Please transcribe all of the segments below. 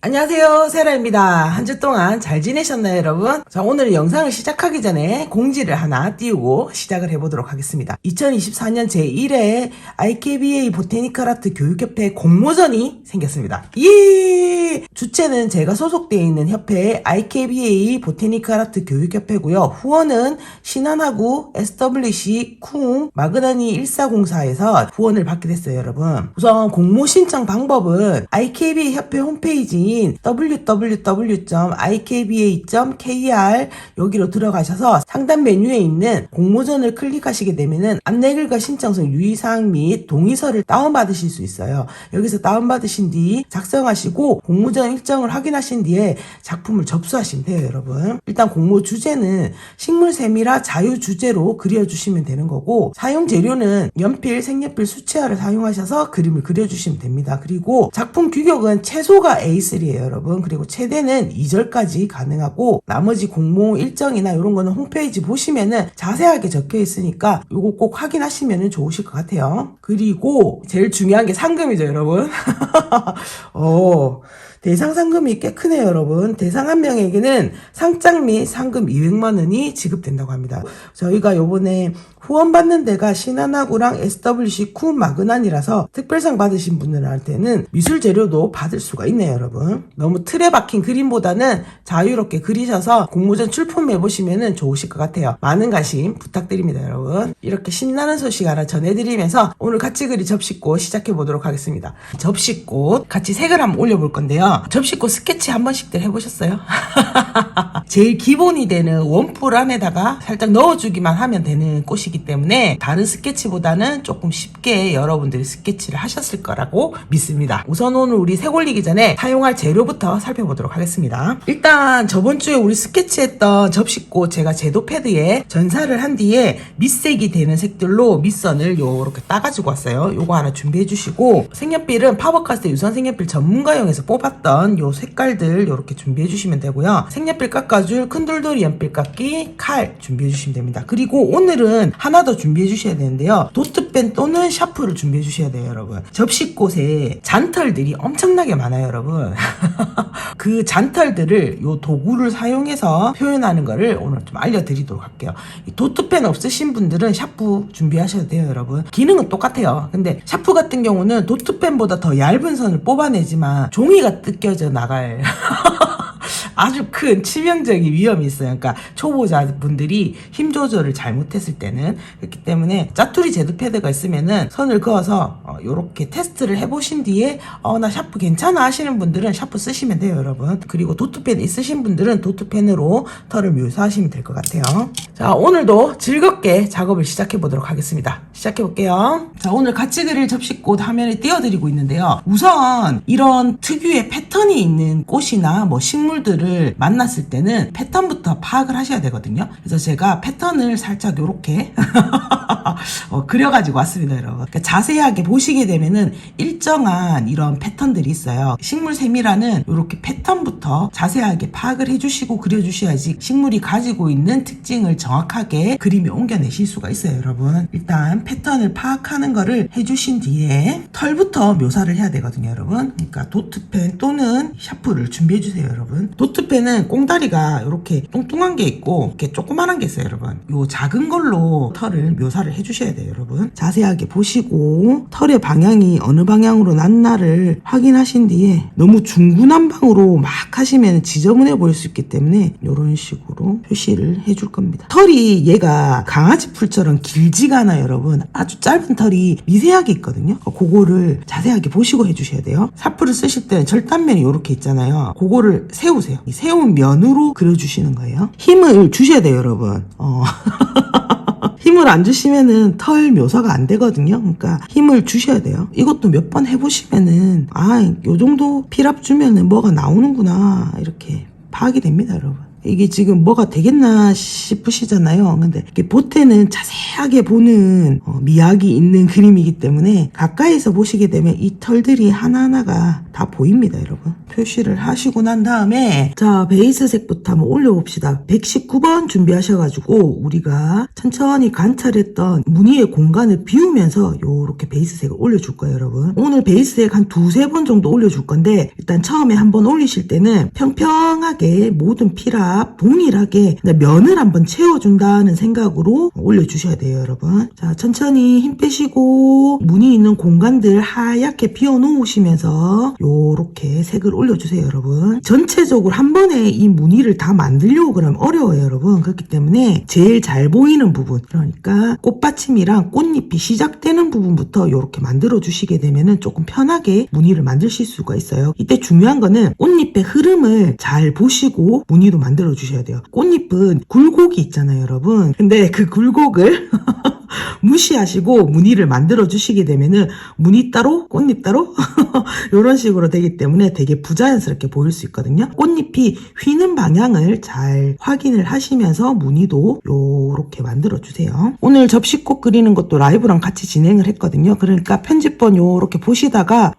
안녕하세요, 세라입니다. 한 주 동안 잘 지내셨나요, 여러분? 자, 오늘 영상을 시작하기 전에 공지를 하나 띄우고 시작을 해보도록 하겠습니다. 2024년 제1회 IKBA 보테니컬 아트 교육협회 공모전이 생겼습니다. 예! 주체는 제가 소속되어 있는 협회 IKBA 보테니컬 아트 교육협회고요. 후원은 신한하구 SWC 쿵 마그나니 1404에서 후원을 받게 됐어요, 여러분. 우선 공모 신청 방법은 IKBA 협회 홈페이지인 www.ikba.kr 여기로 들어가셔서 상단 메뉴에 있는 공모전을 클릭하시게 되면은 안내글과 신청서 유의사항 및 동의서를 다운받으실 수 있어요. 여기서 다운받으신 뒤 작성하시고 공모전 일정을 확인하신 뒤에 작품을 접수하시면 돼요, 여러분. 일단 공모 주제는 식물 세밀화 자유 주제로 그려주시면 되는 거고, 사용 재료는 연필, 색연필, 수채화를 사용하셔서 그림을 그려주시면 됩니다. 그리고 작품 규격은 최소가 A3예요, 여러분. 그리고 최대는 2절까지 가능하고, 나머지 공모 일정이나 이런 거는 홈페이지 보시면은 자세하게 적혀 있으니까 요거 꼭 확인하시면 좋으실 것 같아요. 그리고 제일 중요한 게 상금이죠, 여러분. 대상 상금이 꽤 크네요, 여러분. 대상 한 명에게는 상장 및 상금 200만 원이 지급된다고 합니다. 저희가 요번에 후원받는 데가 신한하구랑 SWC 쿵 마그난이라서 특별상 받으신 분들한테는 미술 재료도 받을 수가 있네요, 여러분. 너무 틀에 박힌 그림보다는 자유롭게 그리셔서 공모전 출품해보시면 좋으실 것 같아요. 많은 관심 부탁드립니다, 여러분. 이렇게 신나는 소식 하나 전해드리면서 오늘 같이 그리 접시꽃 시작해보도록 하겠습니다. 접시꽃 같이 색을 한번 올려볼 건데요. 접시꽃 스케치 한 번씩들 해보셨어요? 제일 기본이 되는 원뿔 안에다가 살짝 넣어주기만 하면 되는 꽃이기 때문에 다른 스케치보다는 조금 쉽게 여러분들이 스케치를 하셨을 거라고 믿습니다. 우선 오늘 우리 색 올리기 전에 사용할 재료부터 살펴보도록 하겠습니다. 일단 저번 주에 우리 스케치했던 접시꽃 제가 제도 패드에 전사를 한 뒤에 밑색이 되는 색들로 밑선을 요렇게 따가지고 왔어요. 요거 하나 준비해 주시고, 색연필은 파버카스텔 유선 색연필 전문가용에서 뽑았던 요 색깔들 요렇게 준비해 주시면 되고요. 색연필 깎아줄 큰 돌돌이 연필 깎기 칼 준비해 주시면 됩니다. 그리고 오늘은 하나 더 준비해 주셔야 되는데요. 도트펜 또는 샤프를 준비해 주셔야 돼요, 여러분. 접시꽃에 잔털들이 엄청나게 많아요, 여러분. 그 잔털들을 요 도구를 사용해서 표현하는 거를 오늘 좀 알려드리도록 할게요. 이 도트펜 없으신 분들은 샤프 준비하셔야 돼요, 여러분. 기능은 똑같아요. 근데 샤프 같은 경우는 도트펜보다 더 얇은 선을 뽑아내지만 종이가 뜯겨져 나갈 아주 큰 치명적인 위험이 있어요. 그러니까 초보자분들이 힘 조절을 잘못했을 때는. 그렇기 때문에 짜투리 제드 패드가 있으면은 선을 그어서 요렇게 테스트를 해보신 뒤에 나 샤프 괜찮아 하시는 분들은 샤프 쓰시면 돼요, 여러분. 그리고 도트펜 있으신 분들은 도트펜으로 털을 묘사하시면 될 것 같아요. 자, 오늘도 즐겁게 작업을 시작해 보도록 하겠습니다. 시작해 볼게요. 자, 오늘 같이 그릴 접시꽃 화면에 띄워드리고 있는데요. 우선 이런 특유의 패턴이 있는 꽃이나 뭐 식물들을 만났을 때는 패턴부터 파악을 하셔야 되거든요. 그래서 제가 패턴을 살짝 요렇게 그려가지고 왔습니다, 여러분. 그러니까 자세하게 보시게 되면은 일정한 이런 패턴들이 있어요. 식물 세밀화는 요렇게 패턴부터 자세하게 파악을 해주시고 그려주셔야지 식물이 가지고 있는 특징을 정확하게 그림에 옮겨내실 수가 있어요, 여러분. 일단 패턴을 파악하는 거를 해주신 뒤에 털부터 묘사를 해야 되거든요, 여러분. 그러니까 도트펜 또는 샤프를 준비해주세요, 여러분. 도트펜은 꽁다리가 이렇게 뚱뚱한 게 있고 이렇게 조그만한 게 있어요, 여러분. 요 작은 걸로 털을 묘사를 해주셔야 돼요, 여러분. 자세하게 보시고 털의 방향이 어느 방향으로 났나를 확인하신 뒤에 너무 중구난방으로 막 하시면 지저분해 보일 수 있기 때문에 이런 식으로 표시를 해줄 겁니다. 털이 얘가 강아지 풀처럼 길지가 않아요, 여러분. 아주 짧은 털이 미세하게 있거든요. 그거를 자세하게 보시고 해주셔야 돼요. 샤프를 쓰실 때는 절단면이 이렇게 있잖아요. 그거를 세우세요. 이 세운 면으로 그려주시는 거예요. 힘을 주셔야 돼요, 여러분. 힘을 안 주시면은 털 묘사가 안 되거든요. 그러니까 힘을 주셔야 돼요. 이것도 몇 번 해보시면은 요 정도 필압 주면은 뭐가 나오는구나 이렇게 파악이 됩니다, 여러분. 이게 지금 뭐가 되겠나 싶으시잖아요. 근데 이렇게 보태는 자세하게 보는 미학이 있는 그림이기 때문에 가까이서 보시게 되면 이 털들이 하나하나가 다 보입니다, 여러분. 표시를 하시고 난 다음에 자, 베이스색부터 한번 올려봅시다. 119번 준비하셔가지고 우리가 천천히 관찰했던 무늬의 공간을 비우면서 요렇게 베이스색을 올려줄 거예요, 여러분. 오늘 베이스색 한 두세 번 정도 올려줄 건데 일단 처음에 한번 올리실 때는 평평하게 모든 피랍 동일하게 면을 한번 채워준다는 생각으로 올려주셔야 돼요, 여러분. 자, 천천히 힘 빼시고 무늬 있는 공간들 하얗게 비워놓으시면서 요렇게 색을 올려주세요, 여러분. 전체적으로 한 번에 이 무늬를 다 만들려고 그러면 어려워요, 여러분. 그렇기 때문에 제일 잘 보이는 부분, 그러니까 꽃받침이랑 꽃잎이 시작되는 부분부터 이렇게 만들어 주시게 되면은 조금 편하게 무늬를 만드실 수가 있어요. 이때 중요한 거는 꽃잎의 흐름을 잘 보시고 무늬도 만들어 주셔야 돼요. 꽃잎은 굴곡이 있잖아요, 여러분. 근데 그 굴곡을 무시하시고 무늬를 만들어 주시게 되면은 무늬 따로 꽃잎 따로 이런 식으로 되기 때문에 되게 부자연스럽게 보일 수 있거든요. 꽃잎이 휘는 방향을 잘 확인을 하시면서 무늬도 요렇게 만들어 주세요. 오늘 접시꽃 그리는 것도 라이브랑 같이 진행을 했거든요. 그러니까 편집본 요렇게 보시다가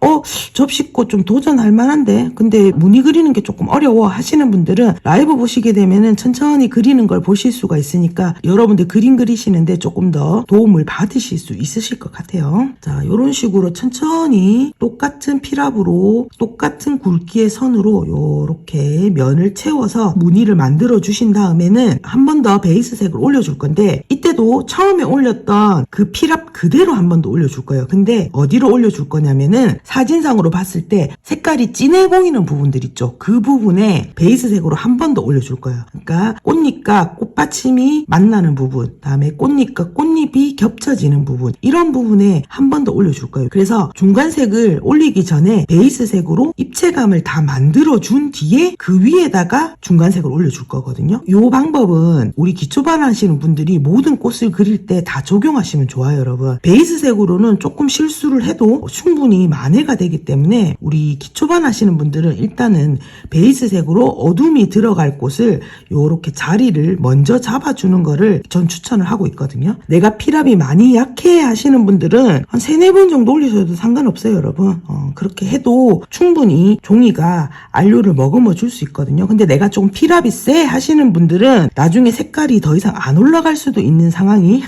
접시꽃 좀 도전할 만한데 근데 무늬 그리는 게 조금 어려워 하시는 분들은 라이브 보시게 되면은 천천히 그리는 걸 보실 수가 있으니까 여러분들 그림 그리시는데 조금 더 도움을 받으실 수 있으실 것 같아요. 자, 이런 식으로 천천히 똑같은 피랍으로 똑같은 굵기의 선으로 요렇게 면을 채워서 무늬를 만들어 주신 다음에는 한 번 더 베이스색을 올려줄 건데 이때도 처음에 올렸던 그 피랍 그대로 한 번 더 올려줄 거예요. 근데 어디로 올려줄 거냐면은 사진상으로 봤을 때 색깔이 진해 보이는 부분들 있죠. 그 부분에 베이스색으로 한 번 더 올려줄 거예요. 그러니까 꽃잎과 꽃받침이 만나는 부분, 다음에 꽃잎과 꽃잎이 겹쳐지는 부분, 이런 부분에 한 번 더 올려줄 거예요. 그래서 중간색을 올리기 전에 베이스색으로 입체감을 다 만들어준 뒤에 그 위에다가 중간색을 올려줄 거거든요. 이 방법은 우리 기초반 하시는 분들이 모든 꽃을 그릴 때 다 적용하시면 좋아요, 여러분. 베이스색으로는 조금 실수를 해도 충분히 만회가 되기 때문에 우리 기초반 하시는 분들은 일단은 베이스색으로 어둠이 들어갈 곳을 요렇게 자리를 먼저 잡아주는 거를 전 추천을 하고 있거든요. 내가 피랍이 많이 약해 하시는 분들은 한 3-4번 정도 올리셔도 상관없어요, 여러분. 그렇게 해도 충분히 종이가 안료를 머금어 줄 수 있거든요. 근데 내가 조금 피랍이 세 하시는 분들은 나중에 색깔이 더 이상 안 올라갈 수도 있는 상황이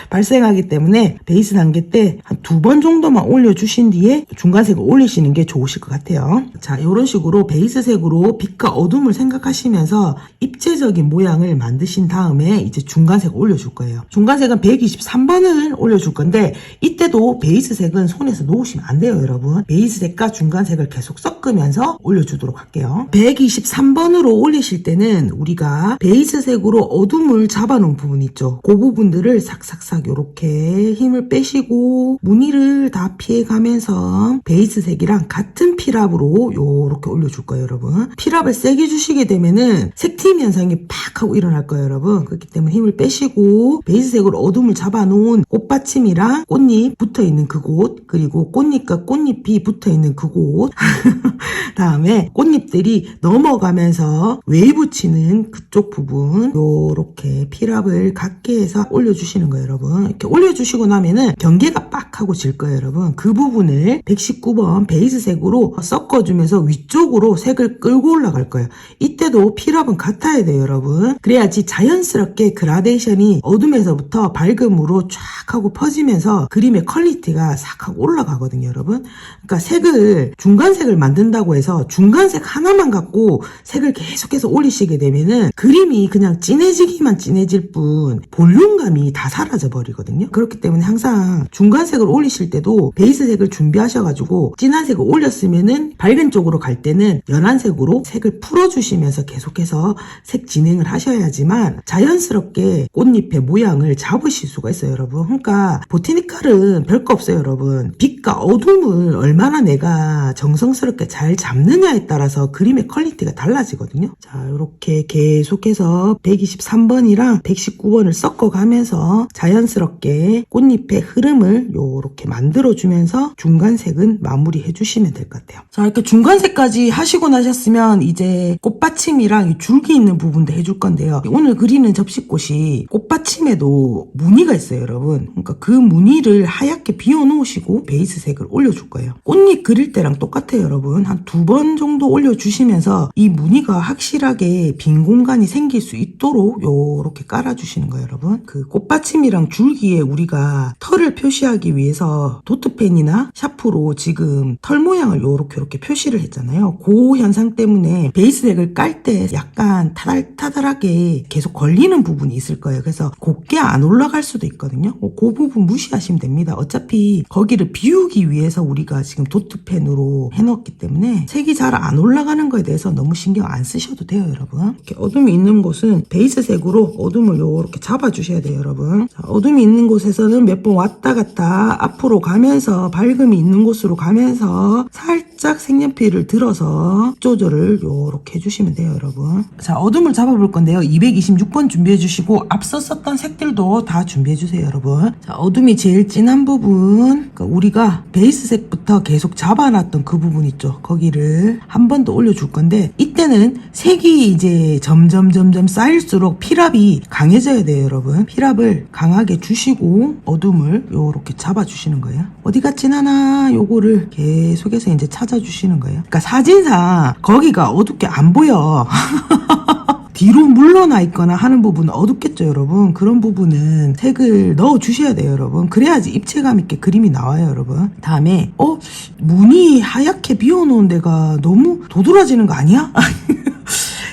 발생하기 때문에 베이스 단계 때 한 2번 정도만 올려주신 뒤에 중간색을 올리시는 게 좋으실 것 같아요. 자, 이런 식으로 베이스색으로 빛과 어둠을 생각하시면서 입체적인 모양을 만드신 다음에 이제 중간색을 올려줄 거예요. 중간색은 123번을 올려줄 건데 이때도 베이스색은 손에서 놓으시면 안 돼요, 여러분. 베이스색과 중간색을 계속 섞으면서 올려주도록 할게요. 123번으로 올리실 때는 우리가 베이스색으로 어둠을 잡아놓은 부분 있죠. 그 부분들을 싹싹싹 이렇게 힘을 빼시고 무늬를 다 피해가면서 베이스색이랑 같은 피랍으로 요렇게 올려줄 거예요, 여러분. 피랍을 세게 주시게 되면은 색팀 현상이 팍 하고 일어날 거예요, 여러분. 그렇기 때문에 힘을 빼시고 베이스색으로 어둠을 잡아놓은 꽃받침이랑 꽃잎 붙어있는 그곳, 그리고 꽃잎과 꽃잎이 붙어있는 그곳 다음에 꽃잎들이 넘어가면서 웨이브 치는 그쪽 부분 요렇게 피랍을 갖게 해서 올려주시는 거예요, 여러분. 이렇게 올려주시고 나면은 경계가 빡 하고 질 거예요, 여러분. 그 부분을 119번 베이스색으로 섞어주면서 위쪽으로 색을 끌고 올라갈 거예요. 이때도 피랍은 같아야 돼요, 여러분. 그래야지 자연스럽게 그라데이션이 어둠에서부터 밝음으로 쫙 하고 퍼지면서 그림의 퀄리티가 싹 하고 올라가거든요, 여러분. 그러니까 색을 중간색을 만든다고 해서 중간색 하나만 갖고 색을 계속해서 올리시게 되면은 그림이 그냥 진해지기만 진해질 뿐 볼륨감이 다 사라져 버리거든요. 그렇기 때문에 항상 중간색을 올리실 때도 베이스색을 준비하셔가지고 진한 색을 올렸으면은 밝은 쪽으로 갈 때는 연한 색으로 색을 풀어주시면서 계속해서 색 진행을 하셔야지만 자연스럽게 꽃잎의 모양을 잡으실 수가 있어요, 여러분. 그러니까 보티니칼은 별거 없어요, 여러분. 빛과 어둠을 얼마나 내가 정성스럽게 잘 잡느냐에 따라서 그림의 퀄리티가 달라지거든요. 자, 이렇게 계속해서 123번이랑 119번을 섞어가면서 자연스럽게 자연스럽게 꽃잎의 흐름을 요렇게 만들어주면서 중간색은 마무리해 주시면 될 것 같아요. 자, 이렇게 중간색까지 하시고 나셨으면 이제 꽃받침이랑 이 줄기 있는 부분도 해줄 건데요. 오늘 그리는 접시꽃이 꽃받침에도 무늬가 있어요, 여러분. 그러니까 그 무늬를 하얗게 비워놓으시고 베이스색을 올려줄 거예요. 꽃잎 그릴 때랑 똑같아요, 여러분. 한 2번 정도 올려주시면서 이 무늬가 확실하게 빈 공간이 생길 수 있도록 요렇게 깔아주시는 거예요, 여러분. 그 꽃받침이랑 줄기에 우리가 털을 표시하기 위해서 도트펜이나 샤프로 지금 털 모양을 요렇게 표시를 했잖아요. 그 현상 때문에 베이스색을 깔 때 약간 타달타달하게 계속 걸리는 부분이 있을 거예요. 그래서 곱게 안 올라갈 수도 있거든요. 그 부분 무시하시면 됩니다. 어차피 거기를 비우기 위해서 우리가 지금 도트펜으로 해놓았기 때문에 색이 잘 안 올라가는 거에 대해서 너무 신경 안 쓰셔도 돼요, 여러분. 이렇게 어둠이 있는 곳은 베이스색으로 어둠을 요렇게 잡아주셔야 돼요, 여러분. 자, 어둠이 있는 곳에서는 몇 번 왔다 갔다 앞으로 가면서 밝음이 있는 곳으로 가면서 살짝 색연필을 들어서 조절을 요렇게 해주시면 돼요, 여러분. 자, 어둠을 잡아볼 건데요. 226번 준비해주시고 앞서 썼던 색들도 다 준비해주세요, 여러분. 자, 어둠이 제일 진한 부분, 그러니까 우리가 베이스색부터 계속 잡아놨던 그 부분 있죠. 거기를 한 번 더 올려줄 건데 이때는 색이 이제 점점 쌓일수록 필압이 강해져야 돼요, 여러분. 필압을 강하게 주시고 어둠을 요렇게 잡아주시는 거예요. 어디가 진하나 요거를 계속해서 이제 찾아주시는 거예요. 그러니까 사진상 거기가 어둡게 안 보여. 뒤로 물러나 있거나 하는 부분은 어둡겠죠, 여러분. 그런 부분은 색을 넣어 주셔야 돼요, 여러분. 그래야지 입체감 있게 그림이 나와요, 여러분. 다음에 무늬 하얗게 비워놓은 데가 너무 도드라지는 거 아니야?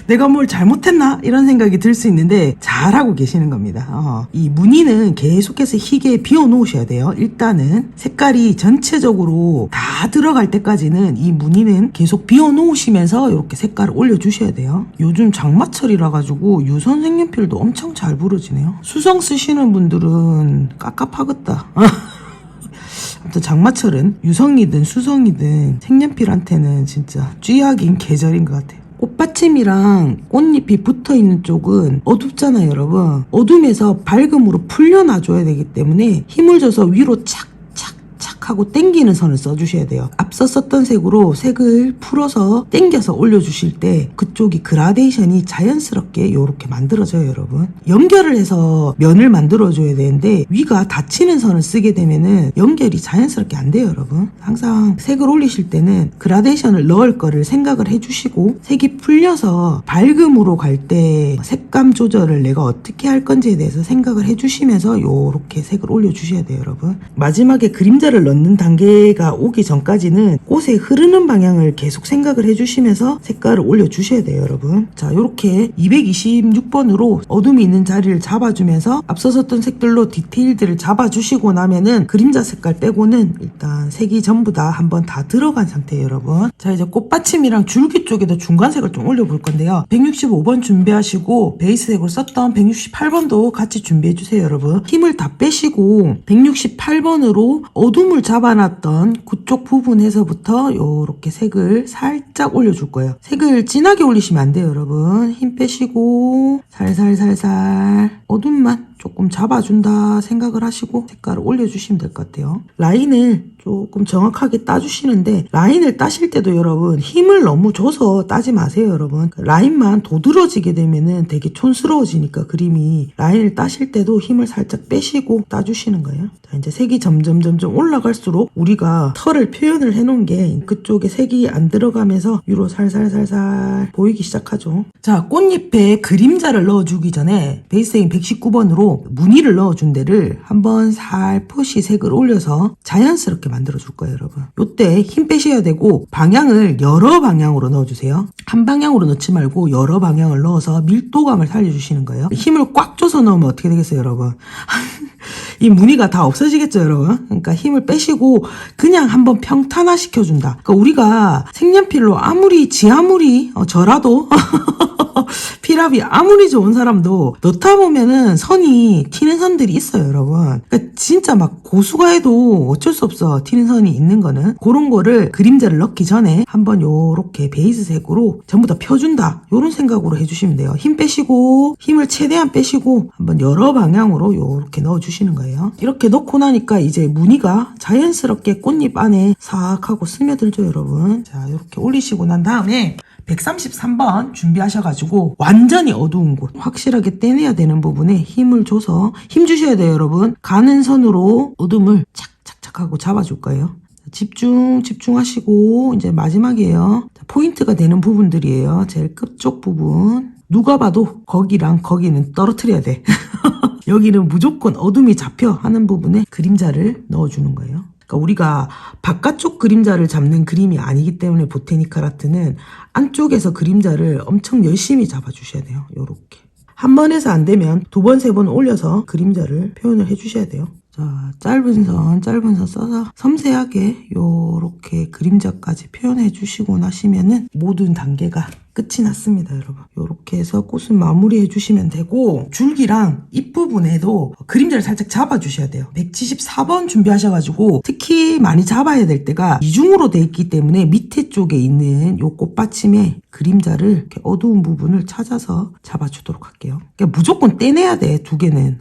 내가 뭘 잘못했나? 이런 생각이 들 수 있는데 잘하고 계시는 겁니다. 이 무늬는 계속해서 희게 비워놓으셔야 돼요. 일단은 색깔이 전체적으로 다 들어갈 때까지는 이 무늬는 계속 비워놓으시면서 이렇게 색깔을 올려주셔야 돼요. 요즘 장마철이라 가지고 유선 색연필도 엄청 잘 부러지네요. 수성 쓰시는 분들은 깝깝하겠다. 아무튼 장마철은 유성이든 수성이든 색연필한테는 진짜 쥐약인 계절인 것 같아요. 꽃받침이랑 꽃잎이 붙어있는 쪽은 어둡잖아요, 여러분. 어둠에서 밝음으로 풀려놔줘야 되기 때문에 힘을 줘서 위로 착착착 하고 당기는 선을 써주셔야 돼요. 앞서 썼던 색으로 색을 풀어서 당겨서 올려주실 때 그쪽이 그라데이션이 자연스럽게 이렇게 만들어져요, 여러분. 연결을 해서 면을 만들어줘야 되는데 위가 닫히는 선을 쓰게 되면은 연결이 자연스럽게 안 돼요, 여러분. 항상 색을 올리실 때는 그라데이션을 넣을 거를 생각을 해주시고 색이 풀려서 밝음으로 갈 때 색감 조절을 내가 어떻게 할 건지에 대해서 생각을 해주시면서 이렇게 색을 올려주셔야 돼요, 여러분. 마지막에 그림자를 넣는 단계가 오기 전까지는 꽃의 흐르는 방향을 계속 생각을 해주시면서 색깔을 올려주셔야 돼요, 여러분. 자, 이렇게 226번으로 어둠이 있는 자리를 잡아주면서 앞서 썼던 색들로 디테일들을 잡아주시고 나면은 그림자 색깔 빼고는 일단 색이 전부 다 한번 다 들어간 상태예요, 여러분. 자, 이제 꽃받침이랑 줄기 쪽에도 중간색을 좀 올려볼 건데요. 165번 준비하시고 베이스색으로 썼던 168번도 같이 준비해주세요, 여러분. 힘을 다 빼시고 168번으로 어둠을 잡아놨던 그쪽 부분에서부터 요렇게 색을 살짝 올려줄 거예요. 색을 진하게 올리시면 안 돼요, 여러분. 힘 빼시고 살살살살 어둠만 조금 잡아준다 생각을 하시고 색깔을 올려주시면 될 것 같아요. 라인을 조금 정확하게 따주시는데 라인을 따실 때도 여러분 힘을 너무 줘서 따지 마세요, 여러분. 라인만 도드러지게 되면은 되게 촌스러워지니까 그림이 라인을 따실 때도 힘을 살짝 빼시고 따주시는 거예요. 자, 이제 색이 점점 올라갈수록 우리가 털을 표현을 해놓은 게 그쪽에 색이 안 들어가면서 위로 살살살살 보이기 시작하죠. 자, 꽃잎에 그림자를 넣어주기 전에 베이스색인 119번으로 무늬를 넣어준 데를 한번 살포시 색을 올려서 자연스럽게 만들어줄 거예요, 여러분. 요때 힘 빼셔야 되고 방향을 여러 방향으로 넣어주세요. 한 방향으로 넣지 말고 여러 방향을 넣어서 밀도감을 살려주시는 거예요. 힘을 꽉 줘서 넣으면 어떻게 되겠어요, 여러분? 이 무늬가 다 없어지겠죠, 여러분. 그러니까 힘을 빼시고 그냥 한번 평탄화 시켜준다. 그러니까 우리가 색연필로 아무리 저라도 피랍이 아무리 좋은 사람도 넣다 보면은 선이 튀는 선들이 있어요, 여러분. 그러니까 진짜 막 고수가 해도 어쩔 수 없어, 튀는 선이 있는 거는. 그런 거를 그림자를 넣기 전에 한번 요렇게 베이스색으로 전부 다 펴준다, 요런 생각으로 해주시면 돼요. 힘 빼시고, 힘을 최대한 빼시고 한번 여러 방향으로 요렇게 넣어주시는 거예요. 이렇게 넣고 나니까 이제 무늬가 자연스럽게 꽃잎 안에 싹 하고 스며들죠, 여러분. 자, 이렇게 올리시고 난 다음에 133번 준비하셔가지고 완전히 어두운 곳, 확실하게 떼내야 되는 부분에 힘을 줘서, 힘 주셔야 돼요, 여러분. 가는 선으로 어둠을 착착착 하고 잡아줄 거예요. 집중하시고 이제 마지막이에요. 포인트가 되는 부분들이에요. 제일 끝쪽 부분. 누가 봐도 거기랑 거기는 떨어뜨려야 돼. 여기는 무조건 어둠이 잡혀 하는 부분에 그림자를 넣어주는 거예요. 그러니까 우리가 바깥쪽 그림자를 잡는 그림이 아니기 때문에 보테니컬 아트는 안쪽에서 그림자를 엄청 열심히 잡아주셔야 돼요. 요렇게. 한 번 해서 안 되면 두 번, 세 번 올려서 그림자를 표현을 해주셔야 돼요. 자, 짧은 선 써서 섬세하게 요렇게 그림자까지 표현해 주시고 나시면은 모든 단계가 끝이 났습니다, 여러분. 요렇게 해서 꽃은 마무리 해주시면 되고, 줄기랑 잎 부분에도 그림자를 살짝 잡아주셔야 돼요. 174번 준비하셔가지고, 특히 많이 잡아야 될 때가 이중으로 돼 있기 때문에 밑에 쪽에 있는 요 꽃받침에 그림자를 이렇게 어두운 부분을 찾아서 잡아주도록 할게요. 그러니까 무조건 떼내야 돼, 두 개는.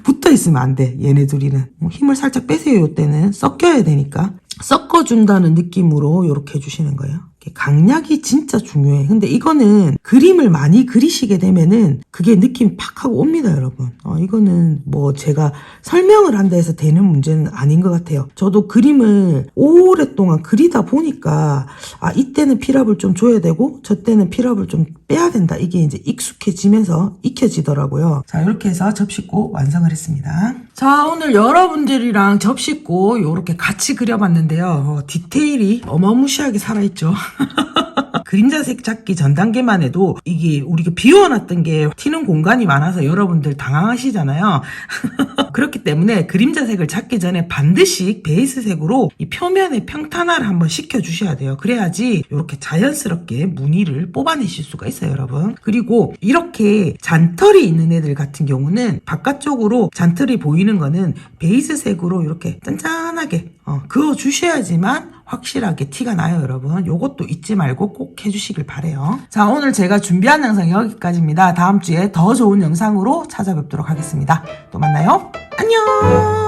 붙어 있으면 안 돼, 얘네 둘이는. 힘을 살짝 빼세요, 요때는. 섞여야 되니까. 섞어준다는 느낌으로 이렇게 해주시는 거예요. 강약이 진짜 중요해. 근데 이거는 그림을 많이 그리시게 되면은 그게 느낌 팍 하고 옵니다, 여러분. 이거는 뭐 제가 설명을 한다 해서 되는 문제는 아닌 것 같아요. 저도 그림을 오랫동안 그리다 보니까 이때는 피랍을 좀 줘야 되고 저때는 피랍을 좀 빼야 된다, 이게 이제 익숙해지면서 익혀지더라고요. 자, 이렇게 해서 접시꽃 완성을 했습니다. 자, 오늘 여러분들이랑 접시꽃 이렇게 같이 그려봤는데요. 디테일이 어마무시하게 살아있죠. 그림자색 잡기 전 단계만 해도 이게 우리가 비워놨던 게 튀는 공간이 많아서 여러분들 당황하시잖아요. 그렇기 때문에 그림자색을 잡기 전에 반드시 베이스색으로 이 표면의 평탄화를 한번 시켜주셔야 돼요. 그래야지 이렇게 자연스럽게 무늬를 뽑아내실 수가 있어요, 여러분. 그리고 이렇게 잔털이 있는 애들 같은 경우는 바깥쪽으로 잔털이 보이는 거는 베이스색으로 이렇게 짠짠하게 그어주셔야지만 확실하게 티가 나요, 여러분. 요것도 잊지 말고 꼭 해주시길 바래요. 자, 오늘 제가 준비한 영상 여기까지입니다. 다음 주에 더 좋은 영상으로 찾아뵙도록 하겠습니다. 또 만나요. 안녕.